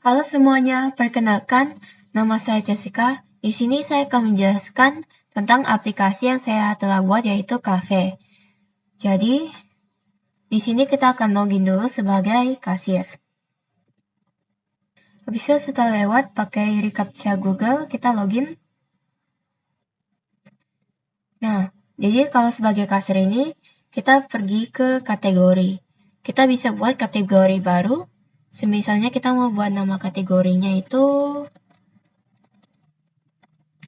Halo semuanya, perkenalkan, nama saya Jessica. Di sini saya akan menjelaskan tentang aplikasi yang saya telah buat yaitu Cafe. Jadi, di sini kita akan login dulu sebagai kasir. Habis itu setelah lewat pakai reCAPTCHA Google, kita login. Nah, jadi kalau sebagai kasir ini, kita pergi ke kategori. Kita bisa buat kategori baru. Misalnya kita mau buat nama kategorinya itu,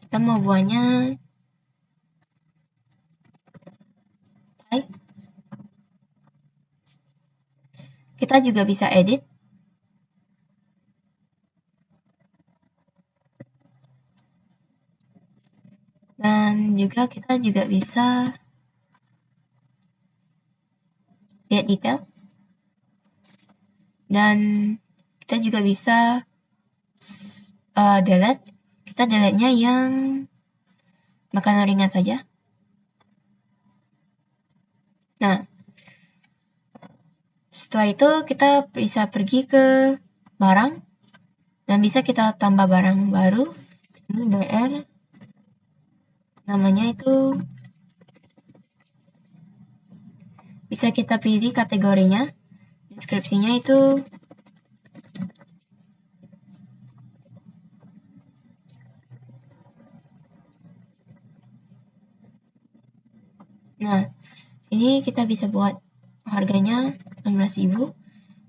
kita mau buatnya type. Kita juga bisa edit. Dan juga kita juga bisa lihat detail. Dan kita juga bisa delete. Kita delete-nya yang makanan ringan saja. Nah, setelah itu kita bisa pergi ke barang dan bisa kita tambah barang baru. Ini BR, namanya itu bisa kita pilih kategorinya, deskripsinya itu nah, ini kita bisa buat harganya 16.000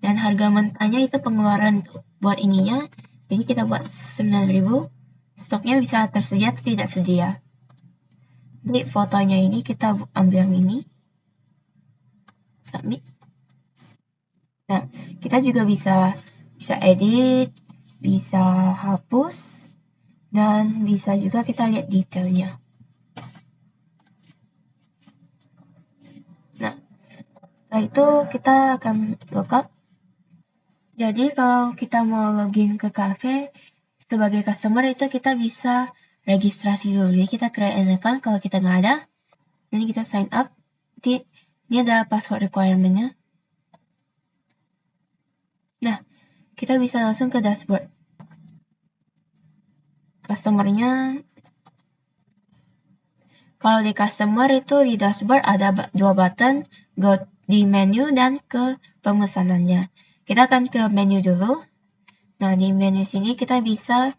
dan harga mentahnya itu pengeluaran buat ininya, jadi kita buat 9.000. Stoknya bisa tersedia atau tidak sedia. Jadi fotonya ini kita ambil yang ini, submit. Nah, kita juga bisa edit, bisa hapus, dan bisa juga kita lihat detailnya. Nah, setelah itu kita akan login. Jadi kalau kita mau login ke cafe sebagai customer itu kita bisa registrasi dulu. Jadi kita create an account kalau kita nggak ada. Jadi kita sign up. Nanti ini ada password requirement-nya. Nah, kita bisa langsung ke dashboard. Customer-nya, kalau di customer itu di dashboard ada dua button, go di menu dan ke pemesanannya. Kita akan ke menu dulu. Nah, di menu sini kita bisa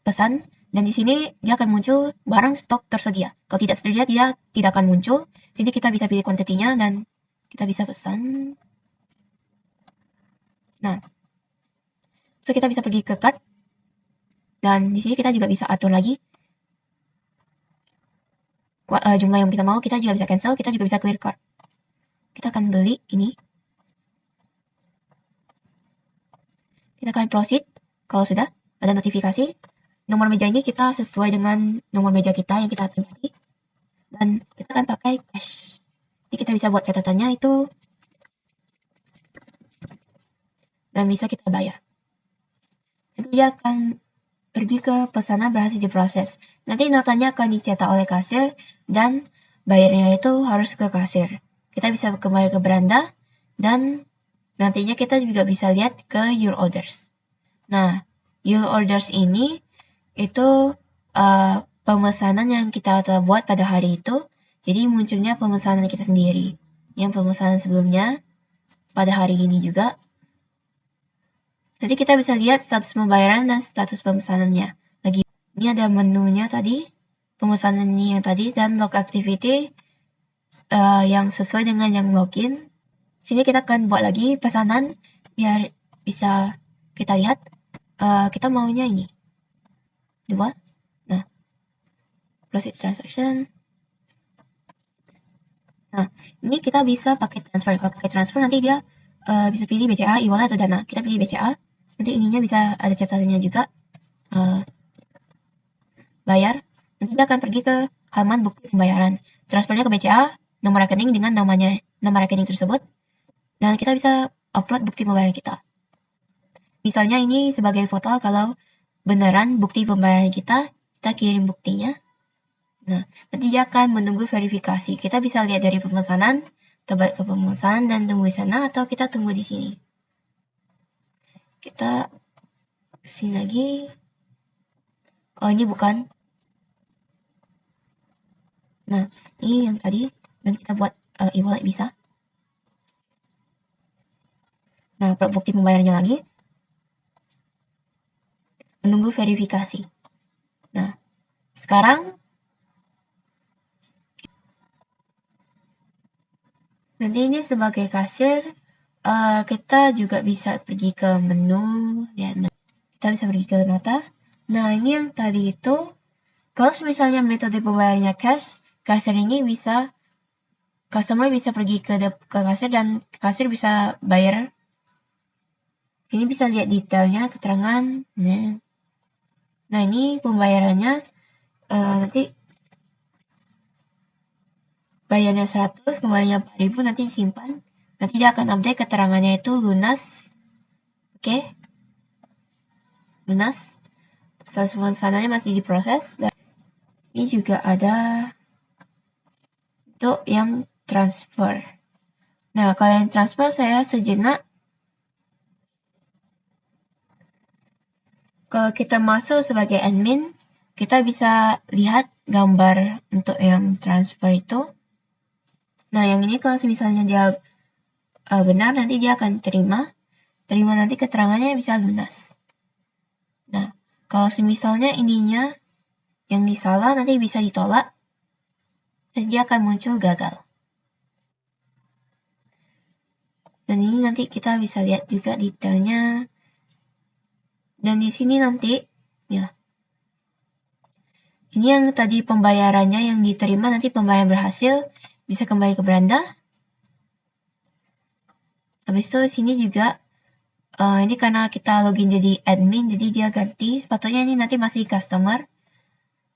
pesan dan di sini dia akan muncul barang stok tersedia. Kalau tidak tersedia, dia tidak akan muncul. Sini kita bisa pilih kuantitinya dan kita bisa pesan. Nah, so kita bisa pergi ke cart dan di sini kita juga bisa atur lagi jumlah yang kita mau. Kita juga bisa cancel, kita juga bisa clear cart. Kita akan beli ini. Kita akan proceed kalau sudah ada notifikasi. Nomor meja ini kita sesuai dengan nomor meja kita yang kita tadi. Dan kita akan pakai cash. Jadi kita bisa buat catatannya itu. Dan bisa kita bayar. Nanti dia akan pergi ke pesanan berhasil diproses. Nanti notanya akan dicetak oleh kasir dan bayarnya itu harus ke kasir. Kita bisa kembali ke beranda dan nantinya kita juga bisa lihat ke your orders. Nah, your orders ini itu pemesanan yang kita telah buat pada hari itu. Jadi munculnya pemesanan kita sendiri. Yang pemesanan sebelumnya pada hari ini juga. Jadi kita bisa lihat status pembayaran dan status pemesanannya. Lagi ini ada menunya tadi, pemesanan ini yang tadi, dan log activity yang sesuai dengan yang login. Sini kita akan buat lagi pesanan biar bisa kita lihat. Kita maunya ini 2. Nah, proceed transaction. Nah, ini kita bisa pakai transfer. Kalau pakai transfer nanti dia bisa pilih BCA, e-wallet atau Dana. Kita pilih BCA. Nanti ininya bisa ada catatannya juga. Bayar. Nanti dia akan pergi ke halaman bukti pembayaran. Transfernya ke BCA, nomor rekening dengan nama rekening tersebut. Dan kita bisa upload bukti pembayaran kita. Misalnya ini sebagai foto kalau beneran bukti pembayaran kita kirim buktinya. Nah, nanti dia akan menunggu verifikasi. Kita bisa lihat dari pemesanan, kita balik ke pemesanan dan tunggu di sana atau kita tunggu di sini. Kita kesini lagi. Oh, ini bukan. Nah, ini yang tadi. Dan kita buat e-wallet bisa. Nah, bukti pembayarannya lagi. Menunggu verifikasi. Nah, sekarang nanti ini sebagai kasir, kita juga bisa pergi ke menu, ya, kita bisa pergi ke nota. Nah, ini yang tadi itu, kalau misalnya metode pembayarannya cash, kasir ini bisa, customer bisa pergi ke kasir dan kasir bisa bayar. Ini bisa lihat detailnya, keterangan. Nah, ini pembayarannya nanti bayarnya 100, kembalinya 4.000, nanti disimpan. Nanti dia akan update keterangannya itu lunas. Oke. Lunas. Status pemesanannya masih diproses. Dan ini juga ada untuk yang transfer. Nah, kalau yang transfer saya sejenak. Kalau kita masuk sebagai admin, kita bisa lihat gambar untuk yang transfer itu. Nah, yang ini kalau misalnya dia benar, nanti dia akan terima nanti keterangannya bisa lunas. Nah, kalau misalnya ininya yang disalah, nanti bisa ditolak, dan dia akan muncul gagal. Dan ini nanti kita bisa lihat juga detailnya. Dan di sini nanti, ya, ini yang tadi pembayarannya yang diterima, nanti pembayaran berhasil, bisa kembali ke beranda. Habis itu sini juga, ini karena kita login jadi admin, jadi dia ganti. Sepatutnya ini nanti masih customer.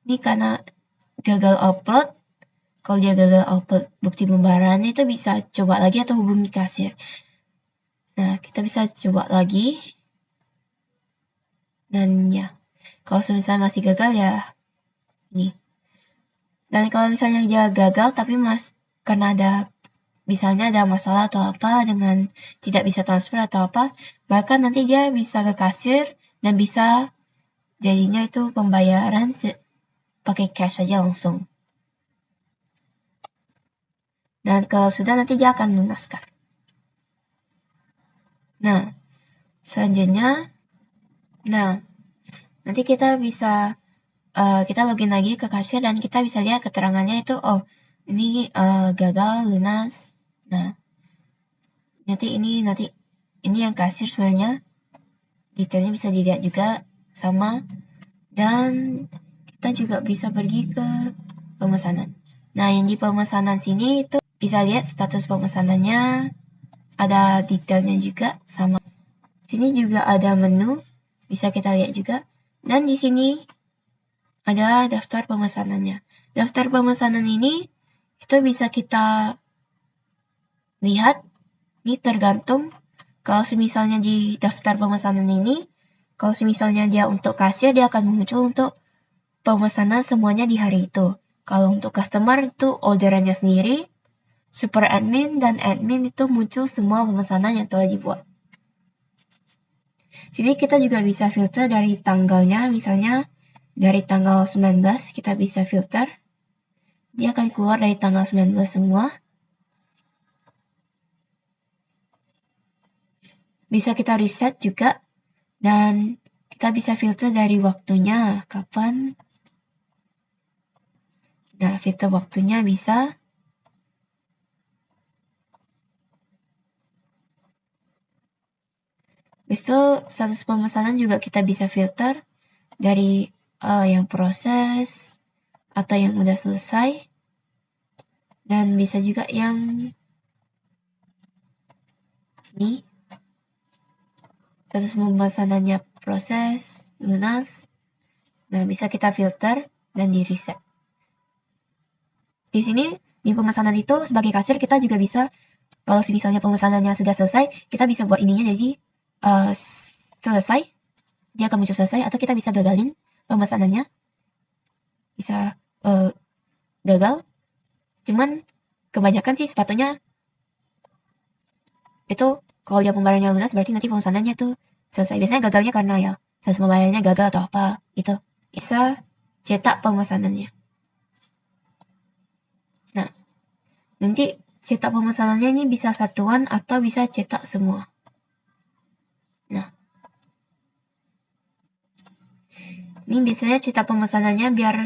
Ini karena gagal upload. Kalau dia gagal upload bukti pembayarannya itu bisa coba lagi atau hubungi kasir. Nah, kita bisa coba lagi. Dan ya, kalau misalnya masih gagal ya ini. Dan kalau misalnya dia gagal tapi karena misalnya ada masalah atau apa dengan tidak bisa transfer atau apa, bahkan nanti dia bisa ke kasir dan bisa jadinya itu pembayaran pakai cash saja langsung. Dan kalau sudah nanti dia akan lunaskan. Nah, selanjutnya, nanti kita bisa kita login lagi ke kasir dan kita bisa lihat keterangannya itu, oh ini gagal lunas. Nah, nanti ini yang kasir sebenarnya detailnya bisa dilihat juga sama. Dan kita juga bisa pergi ke pemesanan. Nah, yang di pemesanan sini itu bisa lihat status pemesanannya, ada detailnya juga sama. Sini juga ada menu, bisa kita lihat juga. Dan di sini ada daftar pemesanannya. Daftar pemesanan ini itu bisa kita lihat, ini tergantung. Kalau misalnya di daftar pemesanan ini, kalau misalnya dia untuk kasir, dia akan muncul untuk pemesanan semuanya di hari itu. Kalau untuk customer itu orderannya sendiri, super admin dan admin itu muncul semua pemesanan yang telah dibuat. Sini kita juga bisa filter dari tanggalnya, misalnya dari tanggal 19 kita bisa filter. Dia akan keluar dari tanggal 19 semua. Bisa kita reset juga, dan kita bisa filter dari waktunya, kapan. Nah, filter waktunya bisa. Habis itu, status pemesanan juga kita bisa filter dari yang proses atau yang udah selesai. Dan bisa juga yang ini. Status pemesanannya proses, lunas. Nah, bisa kita filter dan di reset. Di sini, di pemesanan itu sebagai kasir kita juga bisa, kalau misalnya pemesanannya sudah selesai, kita bisa buat ininya jadi selesai. Dia akan muncul selesai, atau kita bisa gagalin pemesanannya. Bisa gagal. Cuman kebanyakan sih sepatutnya itu kalau dia pembayarannya lunas berarti nanti pemesanannya tuh selesai. Biasanya gagalnya karena ya proses pembayarannya gagal atau apa itu. Bisa cetak pemesanannya. Nah, nanti cetak pemesanannya ini bisa satuan atau bisa cetak semua. Nah, ini biasanya cetak pemesanannya biar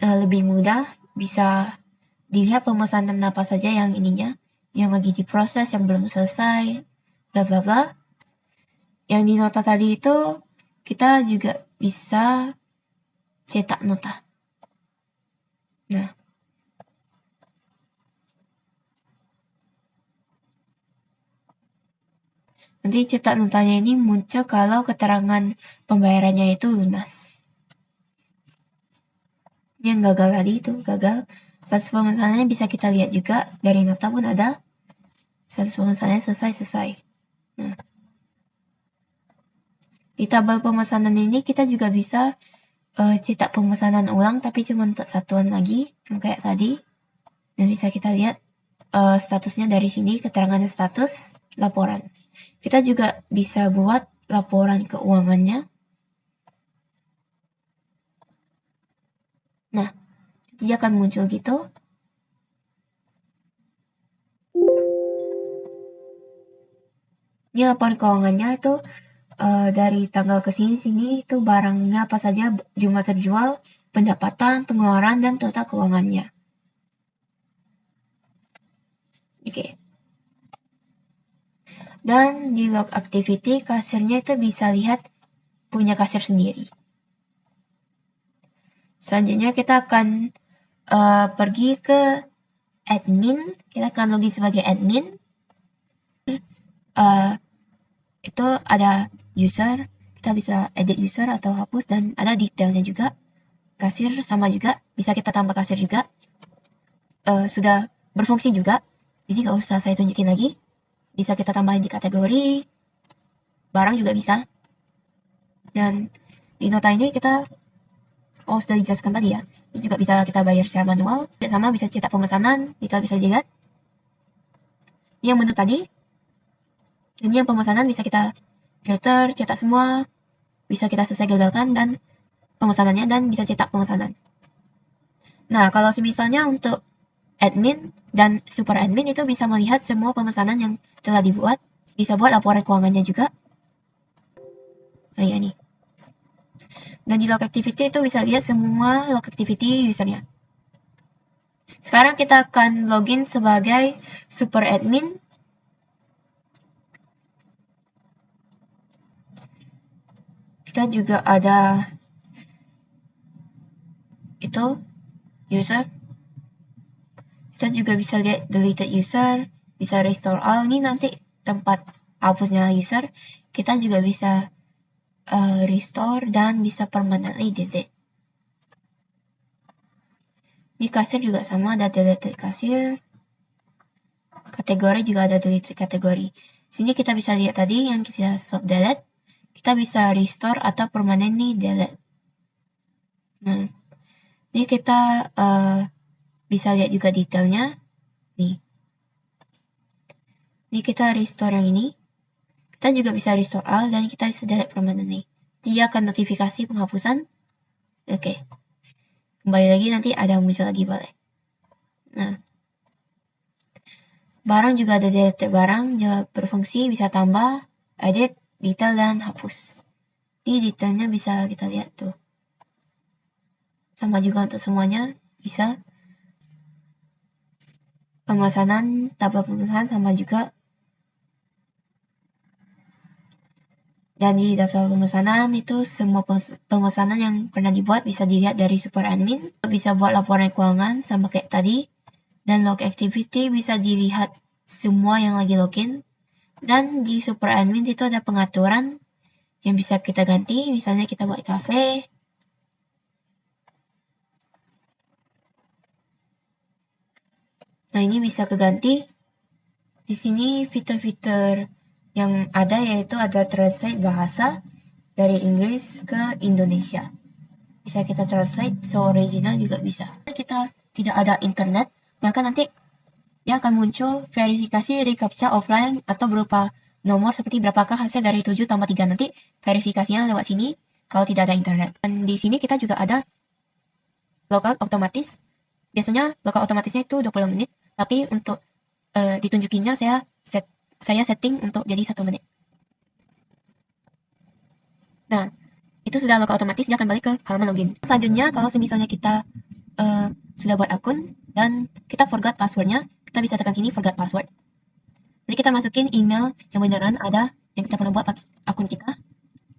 lebih mudah, bisa dilihat pemesanan apa saja yang ininya, yang lagi diproses, yang belum selesai, bla bla bla. Yang di nota tadi itu kita juga bisa cetak nota. Nah, nanti cetak notanya ini muncul kalau keterangan pembayarannya itu lunas. Yang gagal tadi itu gagal. Status pemesanannya bisa kita lihat juga, dari nota pun ada. Status pemesanannya selesai. Nah, di tabel pemesanan ini kita juga bisa cetak pemesanan ulang, tapi cuma untuk satuan lagi, kayak tadi. Dan bisa kita lihat statusnya dari sini, keterangan status, laporan. Kita juga bisa buat laporan keuangannya. Nah, dia akan muncul gitu. Ini laporan keuangannya itu dari tanggal ke sini itu barangnya apa saja, jumlah terjual, pendapatan, pengeluaran, dan total keuangannya. Oke. Dan di log activity, kasirnya itu bisa lihat punya kasir sendiri. Selanjutnya kita akan pergi ke admin. Kita akan login sebagai admin. Itu ada user, kita bisa edit user atau hapus, dan ada detailnya juga. Kasir sama juga, bisa kita tambah kasir juga. Sudah berfungsi juga, jadi nggak usah saya tunjukin lagi. Bisa kita tambahin di kategori, barang juga bisa. Dan di nota ini kita, sudah dijelaskan tadi ya, ini juga bisa kita bayar secara manual. Sama bisa cetak pemesanan, detail bisa dilihat. Ini yang menu tadi. Ini yang pemesanan bisa kita filter, cetak semua, bisa kita selesai gagalkan dan pemesanannya, dan bisa cetak pemesanan. Nah, kalau misalnya untuk admin dan super admin itu bisa melihat semua pemesanan yang telah dibuat, bisa buat laporan keuangannya juga. Nah, ya nih. Dan di log activity itu bisa lihat semua log activity usernya. Sekarang kita akan login sebagai super admin. Kita juga ada itu user. Kita juga bisa lihat deleted user, bisa restore all. Ini nanti tempat hapusnya user. Kita juga bisa restore dan bisa permanently delete. Di kasir juga sama, ada deleted kasir. Kategori juga ada deleted kategori. Sini kita bisa lihat tadi yang kita stop delete. Kita bisa restore atau permanently delete. Nah, ini kita bisa lihat juga detailnya. Nih. Ini kita restore yang ini. Kita juga bisa restore all dan kita bisa delete permanently. Dia akan notifikasi penghapusan. Oke. Kembali lagi nanti ada muncul lagi boleh. Nah. Barang juga ada delete barang, dia berfungsi, bisa tambah, edit, detail, dan hapus. Di detailnya bisa kita lihat tuh. Sama juga untuk semuanya, bisa. Pemesanan, tabel pemesanan sama juga. Dan di daftar pemesanan itu semua pemesanan yang pernah dibuat bisa dilihat dari super admin. Bisa buat laporan keuangan sama kayak tadi. Dan log activity bisa dilihat semua yang lagi login. Dan di super admin itu ada pengaturan yang bisa kita ganti. Misalnya kita buat cafe. Nah, ini bisa keganti. Di sini fitur-fitur yang ada yaitu ada translate bahasa dari Inggris ke Indonesia. Bisa kita translate, so original juga bisa. Jika kita tidak ada internet, maka nanti dia akan muncul verifikasi reCAPTCHA offline atau berupa nomor seperti berapakah hasil dari 7 tambah 3. Nanti verifikasinya lewat sini kalau tidak ada internet. Dan di sini kita juga ada logout otomatis. Biasanya logout otomatisnya itu 20 menit, tapi untuk ditunjukinnya saya setting untuk jadi 1 menit. Nah, itu sudah logout otomatis, dia akan balik ke halaman login. Selanjutnya, kalau misalnya kita sudah buat akun dan kita forgot passwordnya, kita bisa tekan sini forgot password. Jadi kita masukin email yang beneran ada yang kita pernah buat pakai akun kita,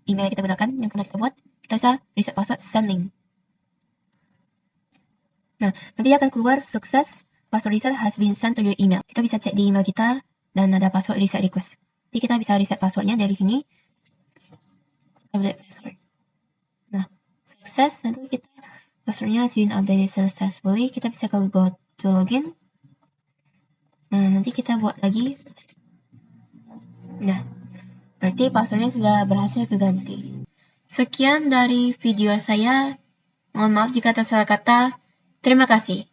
email yang kita gunakan yang pernah kita buat, kita bisa reset password, send link. Nah, nanti dia akan keluar sukses, password reset has been sent to your email. Kita bisa cek di email kita dan ada password reset request. Jadi kita bisa reset passwordnya dari sini. Nah, sukses, nanti kita passwordnya has been updated successfully. Kita bisa go to login. Nah, nanti kita buat lagi. Nah, berarti passwordnya sudah berhasil keganti. Sekian dari video saya. Mohon maaf jika tersalah kata. Terima kasih.